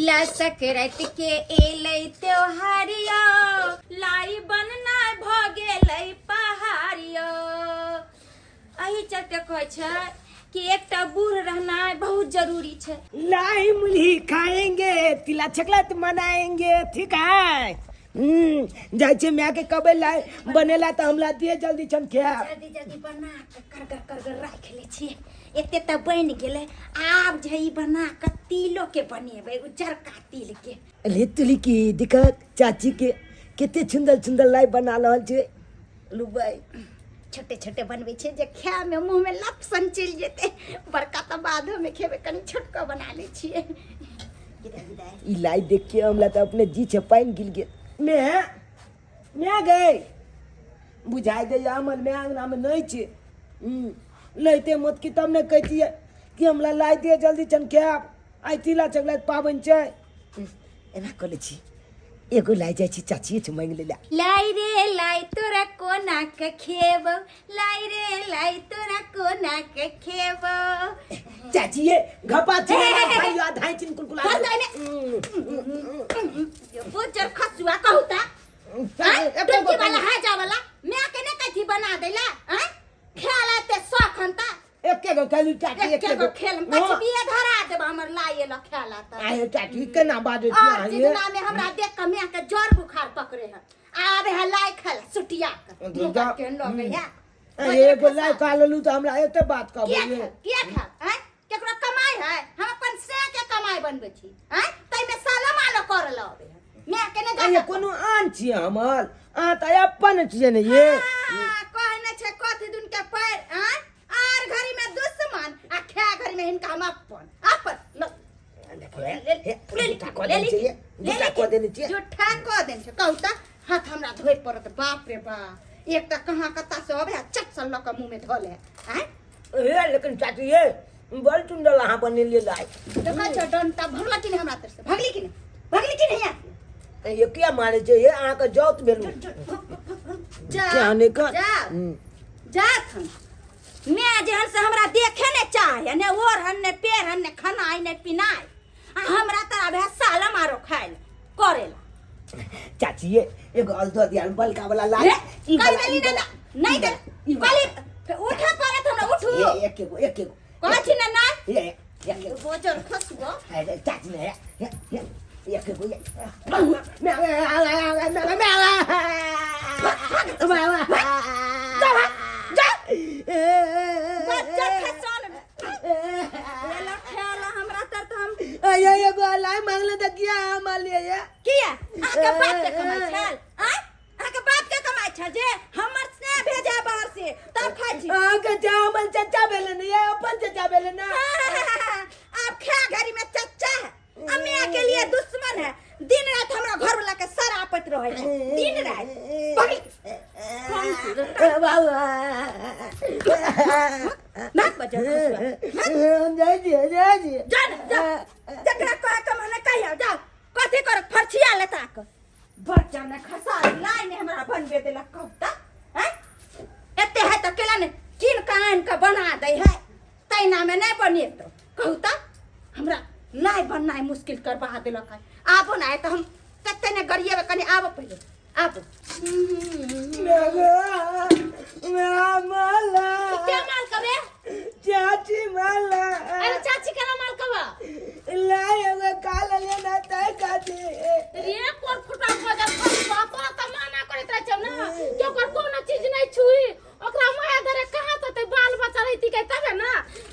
तिला सकरत के एलै त्योहारिया लाई बनना भ गेलै पहाड़िया। एही चलते कहै छै कि एकटा बूढ़ रहना बहुत जरूरी छै। लाई मुल्ही खाएंगे तिला छकलत मनाएंगे ठीक है। जाय छे मैं के कबे लाई बनेला त हमला दिए जल्दी छन खाए। जल्दी जल्दी बना के करगर राख ले छिए। एते त बन गेलै आब जई बना के तिलो के बनेबै उज्जर का तिल के। अरे तुली की दिखा चाची के केते सुंदर सुंदर लाई बना रहल छे लुबाई। छोटे छोटे बनबै छै जे खाए में मुंह में लपसन चल जेते। बड़का त बादो में खेबे कनी छोटका बना ले छिए। ई लाई देख के हमला त अपने जी छे पाइन गिल गेल। मैं गई बुझाई दे हमर मैं अंगना में नहीं छे। लैते मत की तब ने कहतिए कि हमला लाई दे जल्दी चन खाब। आई तिला चगला पाबन छै एना कर छी एगो लाई जाय छी चाची छ मांग ले। लाई रे लाई तोरा कोना के खेब लाई रे लाई तोरा कोना के खेब। चाची ये घपा छे भाई आधाई चिन कुलकुला बुजर खसुआ कहूता टुकी वाला है जा वाला मैं के ने कथी बना देला हैं खेला ते सखनता एके गो खाली चाची एके गो खेल बचबिए धरा देब हमर लाए ल खेला त। आए चाची केना बात छै आ जितना में हमरा देख के मैं के जर बुखार पकड़े है आबे है लाई खेला सुटिया के दुगा के लगे है। ये बोला खा लेलू त हमरा एते बात कहबे किया खा हैं केकरो कमाई है हम अपन से के कमाई बनबे छी हैं तई में साला मालो कर लबे मैं के ने ये कोनो आन छी हमर आ त अपन छी ने ये कहने छै कथि दुन के पैर हैं आर घरी में दुश्मन आ खे घरी में इनका हम अपन झूठा को देन छै कहू त हाथ हमरा धोइ पड़त बाप रे बा एक त कहां कता से अबे चट सन ल के मुंह में धोले हैं। ए लेकिन चाची ये बड़ सुंदर लहा बने ले लाई देखा छ डंटा भगला कि हमरा तर से भगली कि नहीं यार ये क्या मारे छे ये आ के जौत भेलू जा जाने का जा थन मैं जहन से हमरा देखे ने चाहे ने और हन ने पेर हन ने खाना ने पिनाई आ हमरा त अबे साला मारो खाइल करेला। चाची ये एगो अलदो दिया बलका वाला लाई ई कई देली ना नहीं दे काली उठा परत हमरा उठू ये एक एगो कहछि ना ना ये एक बोजर खसबो अरे चाची ने ये एगो ये बच्चा खसन एला खेला हमरा तर त हम ये लाई मांगले त किया माल ये किया आके बाप के कमाई छल आके बाप के कमाई छल जे हमर से भेजा बाहर से तब खाइ छी आके चावल चचा बेले ने ये अपन चचा बेले ना अब खा घरी में चच्चा है अम्मी के लिए दुश्मन है दिन रात हमरा घर वाला के सरापत रहे छै दिन रात पकड़ी नाक बजा जाई जान जकरा कह के मने कहिया जा कथि कर फरछिया लेता के बच्चा ने खसा लाई ने हमरा बनबे देला कहता हैं एते है त केला ने किन कान के बना दे है तैना में नहीं बने तो कहता हमरा लाई बननाई मुश्किल करवा देलक है आबो ना त हम कते ने गरिए कनी आबो पहिले आबो माला क्या माल कबे चाची माला अरे चाची केना माल कबा लाई एगो काल लेना तय का दे रे कोन फुटा को जब पापा कमाना करत रह छ ना जो कर कोनो चीज नहीं छुई ओकरा माया धरे कहां त बाल बच्चा रहिती के तबे ना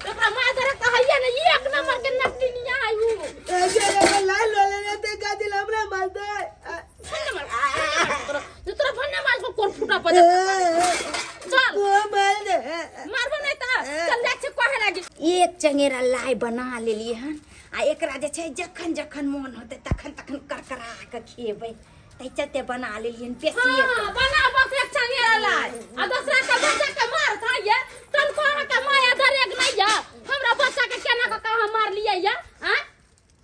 ओकरा माया धरे कहैया ने एक नंबर के नकटिनिया आयु ए लाई लो लेना तय का दिल हमरा माल दे तोरा भन्ने माल को कोन फुटा पजे चल वो माल दे मारबो नहीं त चल जा से कहे लागी एक चंगेरा लाई बना लेलिए हन आ एकरा जे छै जखन जखन मन होते तखन तखन करकरा के खेबै तै चते बना लेलियन पेसिए बना बस एक चंगेरा लाई आ दूसरा के बच्चा के मार खाइए तन को के माया धरेग नहीं या हमरा बच्चा के केना के कहा मार लिए या हैं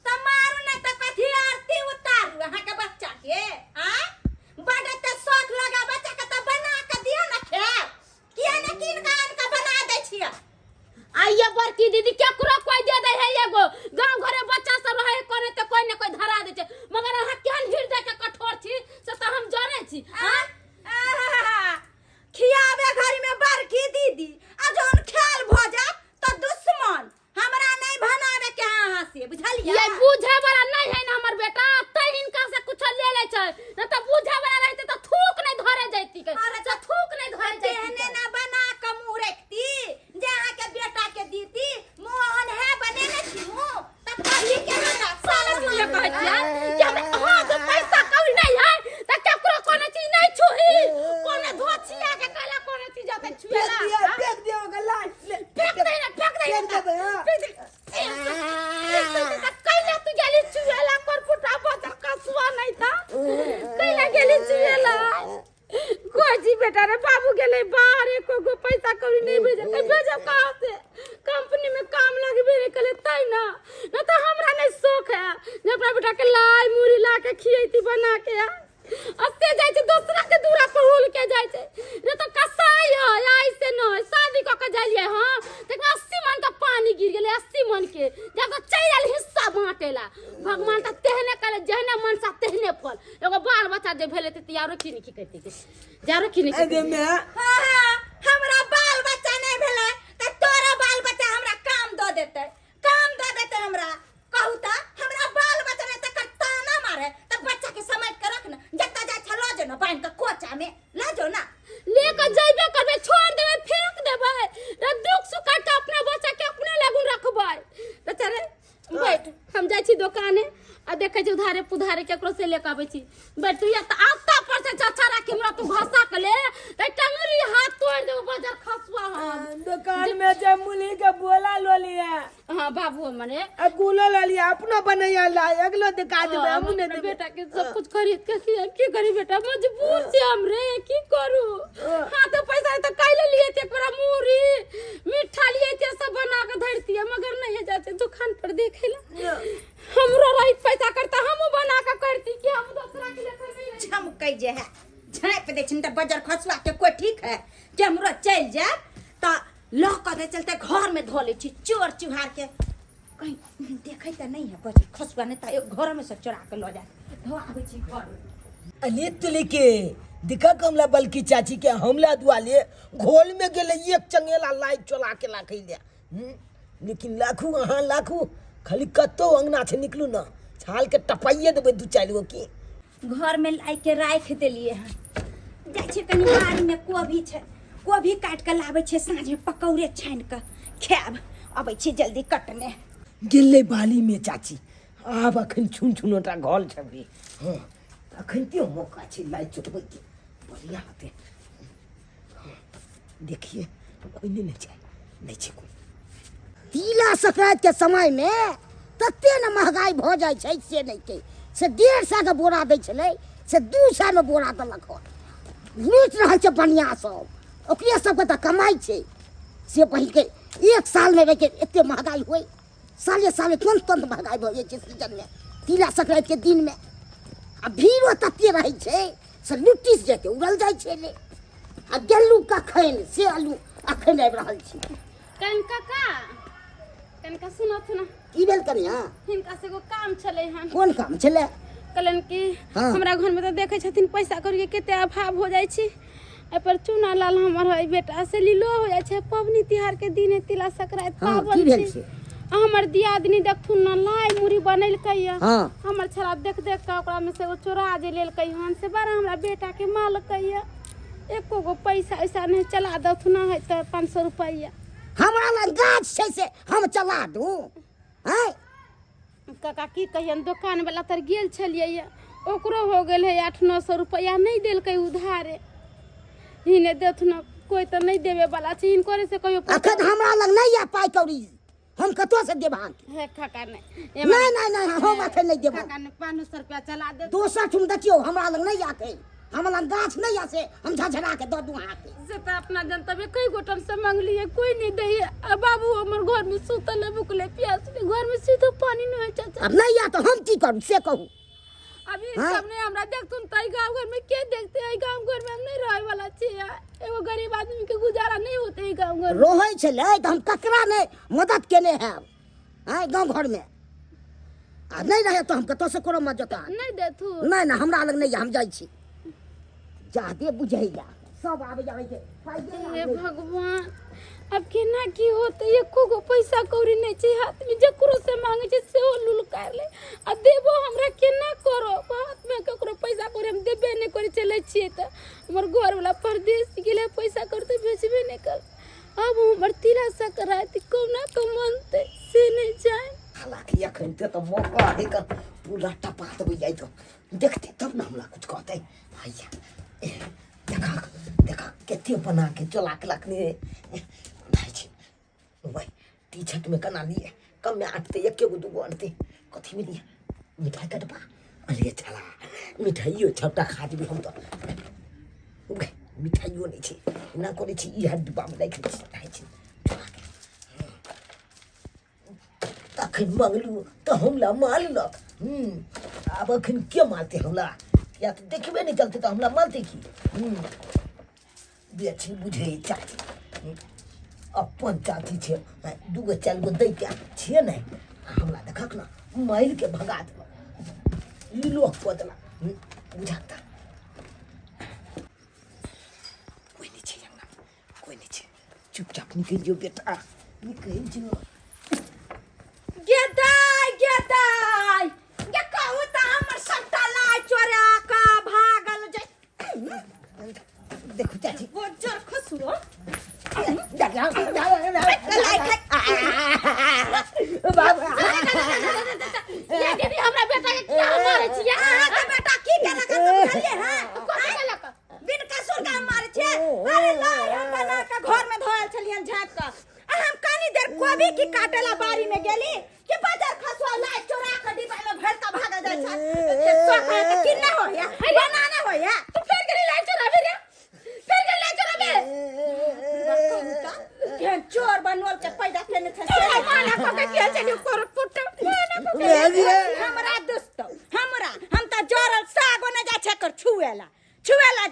त मारू नहीं त कथि आरती उतारू अहाँ के बच्चा के हैं बड़े त शौक लगा बच्चा के त बना के दियो ना खे किया ना किन का बना दे छिया आइए बड़की दीदी केकरो कोई दे दे है एगो गांव घरे बच्चा सब रहे करे त कोई न कोई है बूझे वाला नहीं है ना हमर बेटा तै इनका से कुछ ले ले छै न त बूझे वाला रहते त थूक नहीं धरे जैती के अरे त थूक नहीं धरे जैती कहने ना बना के मुंह रखती जहां के बेटा के दीती मोहन है बने न छी मुंह त कही के ना साला ये कहतिया कि हम हां तो पैसा कौन नहीं है त केकरो कोनो चीज नहीं छुही कोनो धोछिया के कहला कोनो चीज जाते छुएला फेंक दियो गला फेंक दे ना कैला तू गेली चुएला कर फुटा बदर कसुआ नहीं था कैला गेली चुएला कोजी बेटा रे बाबू गेले बाहर एको पैसा कौड़ी नहीं भेजे त भेजब कहां से कंपनी में काम लगबे नहीं कले तै ना न त हमरा नहीं शौक है जे अपना बेटा के लाई मुरी ला के खियैती बना के अस्ते जाय छै दूसरा के दूरा पर हुल के जाय छै रे तो कसाई है ऐसे न शादी क के जालिए हां त 80 मन का पानी गिर गेले 80 मन के जब तो चैल हिस्सा बांटेला भगवान त तेहने करे जहने मन सा तेहने फल एगो बाल बच्चा जे भेले त यारो की नहीं कहते के यारो की नहीं अरे मैं हां हमरा बाल बच्चा नहीं भेले त तोरा बाल बच्चा हमरा काम द देते हमरा कहू त हमरा बाल बच्चा ने त ताना मारे त बच्चा के समेट के रख न जत्ता जाय छलो जे न बांध के कोचा में ला जो ना लेके जाइबे करबे छोड़ देबे फेंक देबे रे दुख सुख काट के अपना बच्चा के अपने लगू रखबै बेचारे बैठ हम जाय छी दुकाने आ देखे छी उधारे पुधारे केकरो से लेके आबै छी बैठ तू या त आस्ता पर से चाचा राखी हमरा तू घसा के ले त टंगरी हाथ तोड़ देबो बाजार खसवा हम दुकान में जे मुली के बोला लो लिया हां बाबू मने अब गुलो ले लिया अपना बनैया ला अगलो दिखा देबे हम ने बेटा के सब कुछ खरीद के की करी बेटा मजबूर छी हम रे की करू हां तो पैसा तो काइले लिए थे पूरा मूरी मीठा लिए थे सब बना के धरती है मगर नहीं जाते दुकान पर देखेला हमरो रहित पैसा करता हमहु बना के करती कि हम दूसरा के लेकर नहीं झमकै जे है झाँप दे छिन त बाजार खसवा के कोई ठीक है जे हमरो चल जाए त लक दे चलते घर में धो ले छी चोर चुहार के कहीं देखै त नहीं है बाजार खसवा नहीं त घर में से चोरा के लो जाए धो आबै छी घर अले तुले के दिखा कमला बल्कि चाची के हमला दुआले घोल में गेले एक चंगेला लाइट चला के लाखै ले लेकिन लाखू अहाँ लाखू खाली कतो अंगना से निकलू ना छाल के टपाइए देबे दू चार गो की घर में लाई के राख देलिए हैं जाय छै कनी बाड़ी में कोभी छै कोभी काट के लाबै छै साँझ में पकौड़े छान के खाब अबै छी जल्दी कटने गेले बाली में चाची आब अखन छुन छुनोटा घोल छबी हां अखन के मौका छै लाइट चटबै के बढ़िया होते देखिए कोई नहीं जाए नहीं छै कोई तिला संक्रांति के समय में तते न महंगाई भ जाय छै से नहीं के से 150 के बोरा दै छले से 200 में बोरा देलक लूट रहल छै बढ़िया सब ओकरे सब के त कमाई छै से पहिल के एक साल में रह के एते महंगाई होई साले साले तुरंत महंगाई भ जाय छै सीजन में तिला संक्रांति के दिन में आ भीड़ो तते रहै छै से लुट्टी से जेते उड़ल जाय छै ले आ गेलू कखन से आलू अखन आबि रहल छी कनका सुनो ना की भेल कनिया हिनका से एगो काम छले हन कोन काम छले कहलन कि हाँ। हमरा घर में तो देखे छथिन पैसा करिए केते अभाव हो जाय छी ए पर चूना लाल हमर है बेटा से लीलो हो जाय छै पबनी तिहार के दिन तिला संक्रांति हाँ, की पावन भेल छी छै हमर दियादनी देखथुन ना लाई मुरी बनैलकै या हाँ। हमर छरा देख देख के ओकरा में से एगो चोरा जे लेलकै हन से बारा हमरा बेटा के मालकै या एको गो पैसा ऐसा नहीं चला दथुना है त 500 रुपया हमरा लग गाछ छै से हम चला दू हैं काका की कहियन दुकान वाला तर गेल छलिए या ओकरो हो गेल है 800-900 रुपया नहीं देलकै उधारे हिने देथुना कोई तो नहीं देवे वाला छै हिनकोरे से कहियो अखन हमरा लग नहीं है पाई कौड़ी हम कतो से देब है काका नहीं नहीं हम अखन नहीं देब काका ने 500 रुपया चला दे दोसर ठुम देखियो हमरा लग नहीं आते हमरा लग गाछ नहीं आसे हम झझरा के दो दू हाथ से तो अपना जनतबे कई गोटम से मांगलिए कोई नहीं दे अब बाबू हमर घर में सुतल है भूखले प्यास ले घर में सीधो पानी नहीं है चाचा अब नहीं आ तो हम की करू से कहू अभी सब ने हमरा देखथुन तई गांव घर में के देखते है गांव घर में हम नहीं रहे वाला छी एगो गरीब आदमी के गुजारा नहीं होते है गांव घर रोहै छले त हम ककरा ने मदद केने है हैं गांव घर में आ नहीं रहे तो हम कतो से कोनो मदद नहीं देथु नहीं हमरा लग नहीं हम जाई छी जादे बुझैया सब आवे जावे के हे भगवान अब केना की होते एको गो पैसा कौड़ी नहीं छै हाथ में जकरो से मांगे छै से लुलकार ले आ देबो हमरा केना करो हाथ में ककरो पैसा कौड़ी हम देबे नहीं करे चले छिए त हमर घर वाला परदेश गेले पैसा करते भेजबे नहीं कर अब हमर तिला सकरात कोना को मनते से नहीं जाए हालांकि अखन तो मौका देकर पूरा टपा दबे जाए तो देखते तब ना हमरा कुछ कहते भैया देखा देखा केते बना के चला के लखने भाई छी वही टी शर्ट में कना लिए कम में आटते एक के दू आटते कथी में लिए मिठाई का डब्बा अरे चला मिठाइयो छपटा खा जेबे हम तो उगे मिठाइयो नहीं छी ना करे छी ई डब्बा में राख छी छी अखन मंगलू तो हमला मारलक अब अखन के मारते हमला या तो देखबे नहीं चलते तो हमला मारते की बेची बुझे चाची अपन चाची छे दूगो चार गो दै के छे नहीं हमला देखक ना माइल के भगा दे ई लोग पतला बुझाता कोई नहीं छे हमरा कोई नहीं छे चुपचाप निकल जो बेटा निकल जो गेदाई गेदाई ये कहू त हमर सबटा लाई चोरा का भागल जाय देखो चाची वो जर खसुरो बाबा ये दीदी हमरा बेटा के क्या मारे छिए अहाँ के बेटा की केलक बुझलिए हां कोन केलक बिन कसुर का मारे छे अरे लाई हम बना के घर में धोल छलियन झाप का हम कनी देर कोबी की काटेला बारी में गेली कि बाजार खसुआ लाई चोरा के डिब्बा में भर के भाग जाय छ के सोखा के किन्ना होया बनाना होया तू फेर गेली लाई चोराबे रे फेर गेली लाई चोराबे के चोर बनवल के पैदा केने छ से माना को के किया चली कर पुट हमरा दोस्त हमरा हम त जोरल सागो न जा छ कर छुएला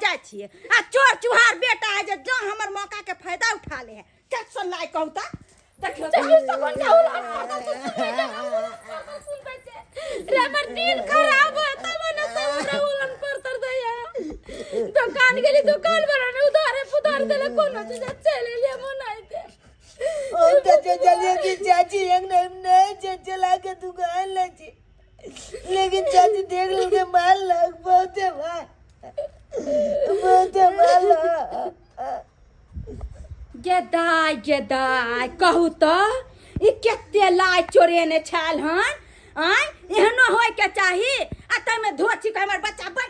जाय छिए आ चोर चुहार बेटा है जो हमर मौका के फायदा उठा ले है टेक्सन लाई कहता देखियो तो कौन रे हमर दिन खराब है तब न सब उलन पर तर दया दुकान गेली दुकान बनाने उधार देले कोनो चीज चले ले मनाई दे ओ तो चलिए कि चाची एक नहीं चला के दुकान लगी लेकिन चाची देख लो के माल लग बहुत माल गेदाई कहू तो ई केते लाई चोरेने छाल हन आय एहनो होय के चाही आ तमे धोची के हमर बच्चा बड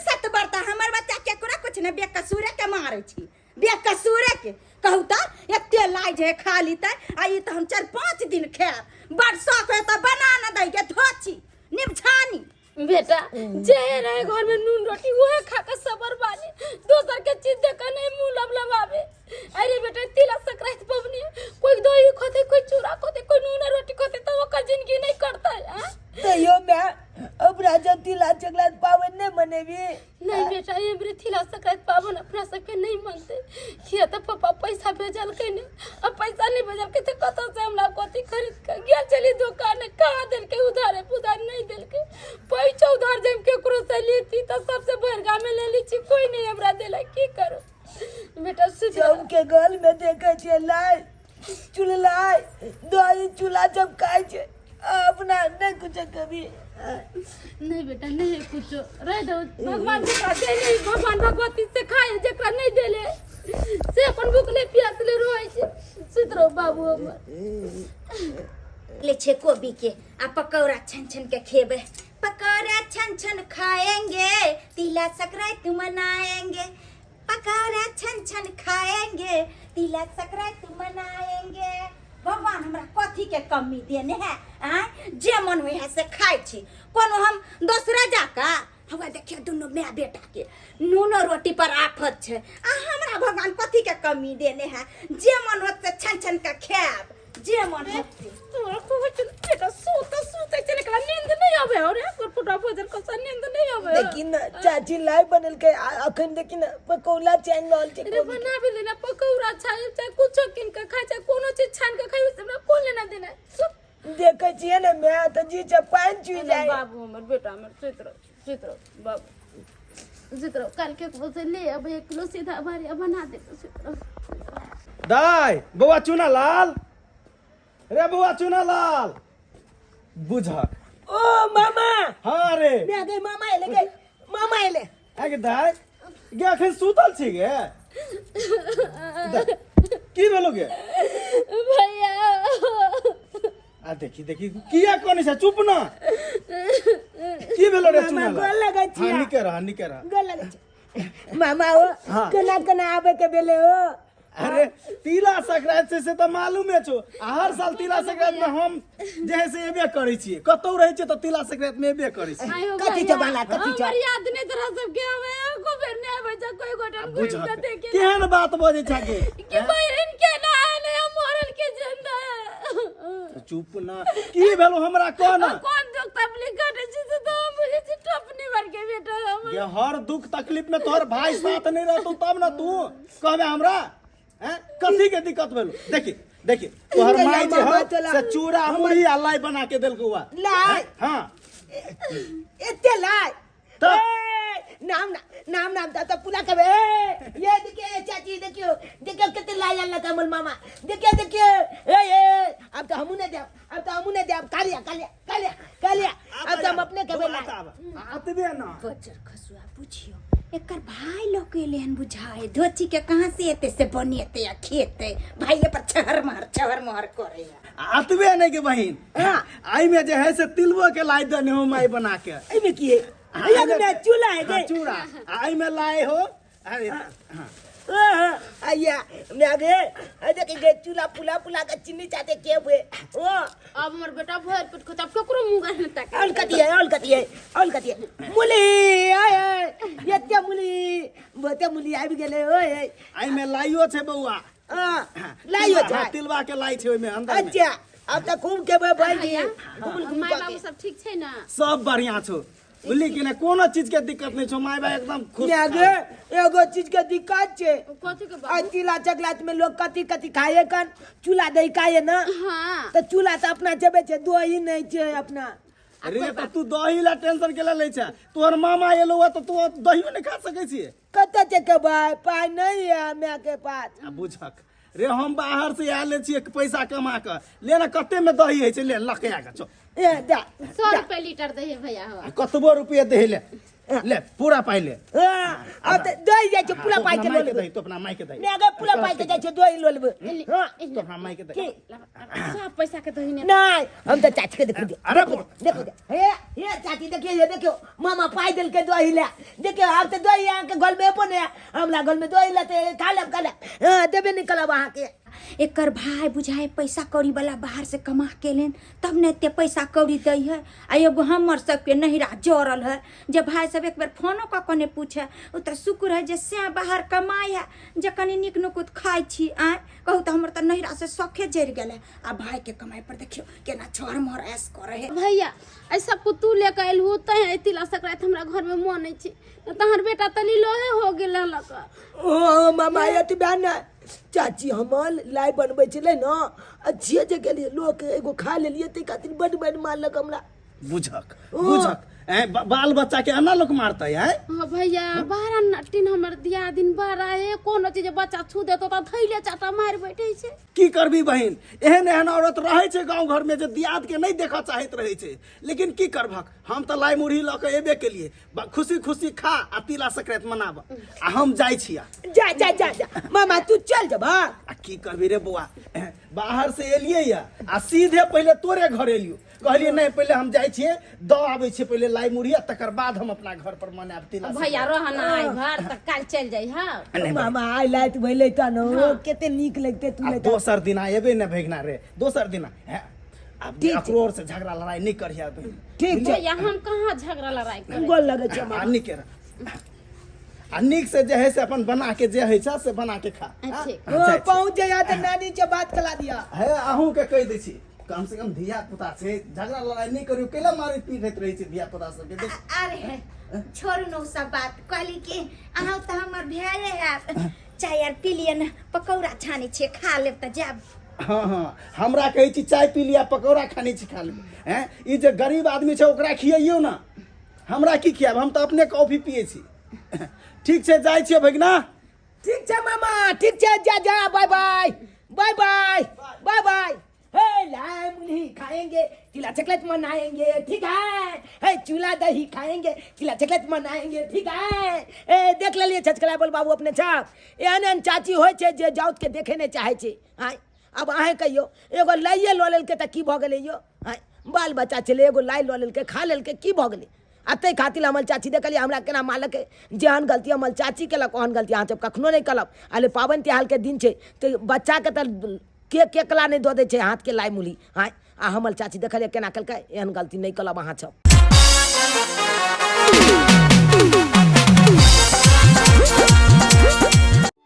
सत बरता हमर बच्चा केकरा कुछ ने बेकसूरे के मारे छी बेकसूरे के कहू तो एते लाई जे खाली त आ ई त हम 4-5 दिन खाब बड शौक है त बना न दई के धोची निमछानी बेटा जे रहे घर में नून रोटी वो खा के सबर बानी दोसर के चीज देख नहीं मुंह लबलबावे अरे बेटा तिला संक्रांति पवनी कोई दही खोते कोई चूरा खोते कोई नून रोटी खोते तो ओकर जिंदगी नहीं करता है तो यो मैं अब राजा तिला संक्रांति पावन ने मनेबी नहीं बेटा ये मेरे तिला संक्रांति पावन अपना सबके नहीं मानते किया तो पापा पैसा भेजल के ने अब पैसा नहीं भेजल के तो कत से हमरा कोती खरीद के गेल चली दुकान कहा देल के उधारे पुधार नहीं देल के पैसा उधार जम के करो से लेती तो सबसे बरगा में ले ली छी कोई नहीं हमरा देला की करो बेटा जब के गल में देखे छे लाई चुललाई दही चूल्हा जब खाए छे अपना नहीं कुछ कभी नहीं बेटा नहीं कुछ रह दो भगवान जकरा देले भगवान भगवती से खाए जकरा नहीं देले से अपन भूखले प्यासले रोए छे सुतरो बाबू हमर ले छे कोबी के आ पकौड़ा छन के खेबे पकौड़ा छन खाएंगे तिला संक्रांति मनाएंगे पकौड़ा छन खाएंगे तिला संक्रांति मनाएंगे भगवान हमरा कथी के कमी देने है आ जे मन होय है से खाइ छी कोनो हम दोसरा जाका हवा देखियो दुनो माय बेटा के नून रोटी पर आफत छे आ हमरा भगवान कथी के कमी देने है जे मन होत से छन के खाब जे मन होत तोरा को बेटा सोते चले कला नींद नहीं आवे और पुटा भोजन को नींद नहीं आवे लेकिन चाची लाई बनल के अखन देखिन पकौड़ा छान रहल छे रे बना भी लेना पकौड़ा चाहे कुछो किन के खाए चाहे कोनो चीज छान के खाई हमरा कोन लेना देना देखे छिए ना मैं तो जी पान चुई जाए बाबू हमर बेटा हमर चित्र बाबू जिक्र कल के को से ले अब 1 किलो सीधा भरिया बना दे जिक्र दाई बउआ चूना लाल रे बउआ चूना लाल बुझक ओ मामा हाँ रे मैं गई मामा एले गई मामा एले आगे दाई गे अखन सुतल छी गे की भेलो गे भैया आ देखी किया कोनी से चुप ना की भेलो रे चूना मामा गोल लगै छी हाँ निके रह गोल लगै छी मामा हो हाँ। केना आबे के बेले हो अरे तिला संक्रांति से तो मालूम है छो हर साल तिला संक्रांति में हम जैसे एबे करै छी कतौ रहै छी तो तिला संक्रांति में एबे करै छी कथी छ बाला कथी छ हमर याद नहीं तरह सब के हवे को फिर नहीं आवे जा कोई गोटन कोई बुझक का देखे केहन बात बजै छ के कि बहन के ना आने मरल के जिंदा है चुप ना की भेलो हमरा कह ना कौन दुख तकलीफ कटे छी से तो हम बुझे छी टपनी भर के बेटा हम ये हर दुख तकलीफ में तोहर भाई साथ नहीं रहतौ तब ना तू कहबे हमरा हैं कथी के दिक्कत भेलो देखी तोहर माई जे हो से चूड़ा मुरही आ लाई बना के देलकौ हुआ लाई हां एते लाई तो नाम तो पूरा कबे ये देखिए चाची देखियो कितने लाई अल्लाह कमल मामा देखियो ए अब तो हमू ने दे कालिया अब तो हम अपने कबे लाई आतबे ना बजर खसुआ पूछियो एकर भाई लोग के लेन बुझाए धोती के कहां से एते से बनेते या खेते भाई पर चहर मार करे आतबे नहीं के बहिन हां आई में जे है से तिलबो के लाई दने हो माई बना के आई में की है आई में चूल्हा है हाँ, चूड़ा आई में लाए हो अरे हां आया मैं आगे देखिए चूल्हा पुला का चिन्नी चाहते के हुए ओ अब हमर बेटा भर पेट खता ककरो मुंह गहन तक ऑल कती है मुली आए ये क्या मुली आ भी गेले ओए आई में लाइयो छे बउआ लाइयो हाँ, तिलबा के लाई छे ओय में अंदर में अच्छा अब तक घूम के भाई माय बाबू सब ठीक छै ना सब बढ़िया छो बुझली कि ना कोनो चीज के दिक्कत नहीं छो माय बा एकदम खुश आगे एगो चीज के दिक्कत छे कथि के आ तिला चकलात में लोग कथी खाए कन चूल्हा दही खाए ना हां तो चूल्हा तो अपना जबे छे दो ही नहीं छे अपना अरे तो तू दही ला टेंशन के ले छ तोहर मामा एलो तो तू दही नहीं खा सकै छी कत के भाई पाई नहीं है मैं के पास आ बुझक रे हम बाहर से आले छी पैसा कमा के ले ना कते में दही है छै ले लकया के छो ए दा 100 रुपए लीटर दे भैया हो कतबो रुपया दे ले पूरा पाई ले अब तो दही जाय छे पूरा पाई के माई के लेबे दही तो अपना माई के दही मैं अगर पूरा पाई के जाय छे दही लो लेबे हां तो अपना माई के दही सब पैसा के दही ने नहीं हम तो चाची के देखो अरे देखो हे चाची देखिए ये देखियो मामा पाई दिल के दही ले देखियो अब तो दही यहाँ के घर में अपने हमला घर में दही लेते खा ले हां देबे निकल वहां के एकर भाई बुझाए पैसा कौड़ी वाला बाहर से कमा के लेन तब ने एते पैसा कौड़ी दई है आ एगो हमर सबके नहिरा जोड़ल है जब भाई सब एक बार फोनो क के ने पूछे उ त शुक्र है जे से बाहर कमाय है जे कनी निक नुकुत खाई छी आ कहू त हमर त नहिरा से सखे जर गेले आ भाई के कमाई पर देखियो केना छोर मोर ऐस करे है भैया ऐसा पुतू लेके आइल हो तै तिला संक्रांति हमरा घर में मन नै छी तहर बेटा तली लोहे हो गेल लक ओ मामा यति बहन चाची हमल लाई बनबै छले न अच्छे जे गेलिए लोग एगो खा लेलिए ते खातिर बड मारलक हमरा बुझक बाल बच्चा के अन्ना लोग मारता है हां भैया बारा नटिन हमर दिया दिन बारा है कोनो चीज बच्चा छू देतो त थैले चाटा मार बैठे छै की करबी बहिन एहन औरत रहे छै गांव घर में जे दियाद के नहीं देखा चाहत रहे छै लेकिन की करभक हम त लाई मुरही ल के एबे के लिए खुशी खा आ तिला संक्रांति मनाब आ हम जाय छिया जा मामा तू चल जा बा आ की करबी रे बुआ बाहर से एलिए या आ सीधे पहले तोरे घर एलियो कहलिए नहीं पहले हम जाय छिए द आबै छिए पहले लाई मुरही तकर बाद हम अपना घर पर मनाब तिला भैया रहना आइ घर तक काल चल जाई हां मामा आई लाइट भइले त न केते नीक लगते तू दोसर दिन एबे न भेगना रे दोसर दिन अब अकरोर से झगड़ा लड़ाई नहीं करिया ठीक छै भैया हम कहां झगड़ा लड़ाई करे गोल लगे छै मामा निक आ निक से जे है से अपन बना के जे है से बना के खा अच्छा पहुंच जाया त नानी से बात कला दिया है आहू के कह दै छी कम से कम धिया पुता से झगड़ा लड़ाई नहीं करियो केला मारी पीट रही छै धिया पुता सब के अरे छोड़ू न सब बात कहली कि अहाँ त हमर भाई है चाय आर पी लियन पकौड़ा छानी छे खा लेब त जाब हाँ हमरा कहै छी चाय पी लिया पकौड़ा खानी छी खा लेब हैं ई जे गरीब आदमी छै ओकरा खियाइयो ना हमरा की खियाब हम त अपने कॉफी पिए छी ठीक छै जाइ छियै भगिना। ठीक छै मामा, ठीक छै, जा जा, bye bye bye bye bye bye. हे लाई मुरही खाएंगे, चिला चॉकलेट मनाएंगे, ठीक है। हे चूल्हा दही खाएंगे, चिला चॉकलेट मनाएंगे, ठीक है। ए देख लेलिए छचकला बोल बाबू अपने छाप एहन एहन चाची होइ छै जे जाउत के देखे नहीं चाहे छै। आय अब अहें कहियो एगो लाइए लऽ लेलकै तऽ की भऽ गेलै यो। आय बाल बच्चा छलै एगो लाई लऽ लेलकै खा लेलकै की भऽ गेलै। आ ताहि खातिर हमर चाची देखलिए हमरा केना मालक जेहन गलती हमर चाची केलक ओहन गलती अहाँ सब कखनो नहीं करब। अरे पाबनि तिहारके दिन छै तऽ बच्चाके तऽ केकला नहीं दऽ दै छै हाथके लाई मुरही। हाँ आ हमर चाची देखलिए केना केलकै एहन गलती नहीं करब अहाँ सब।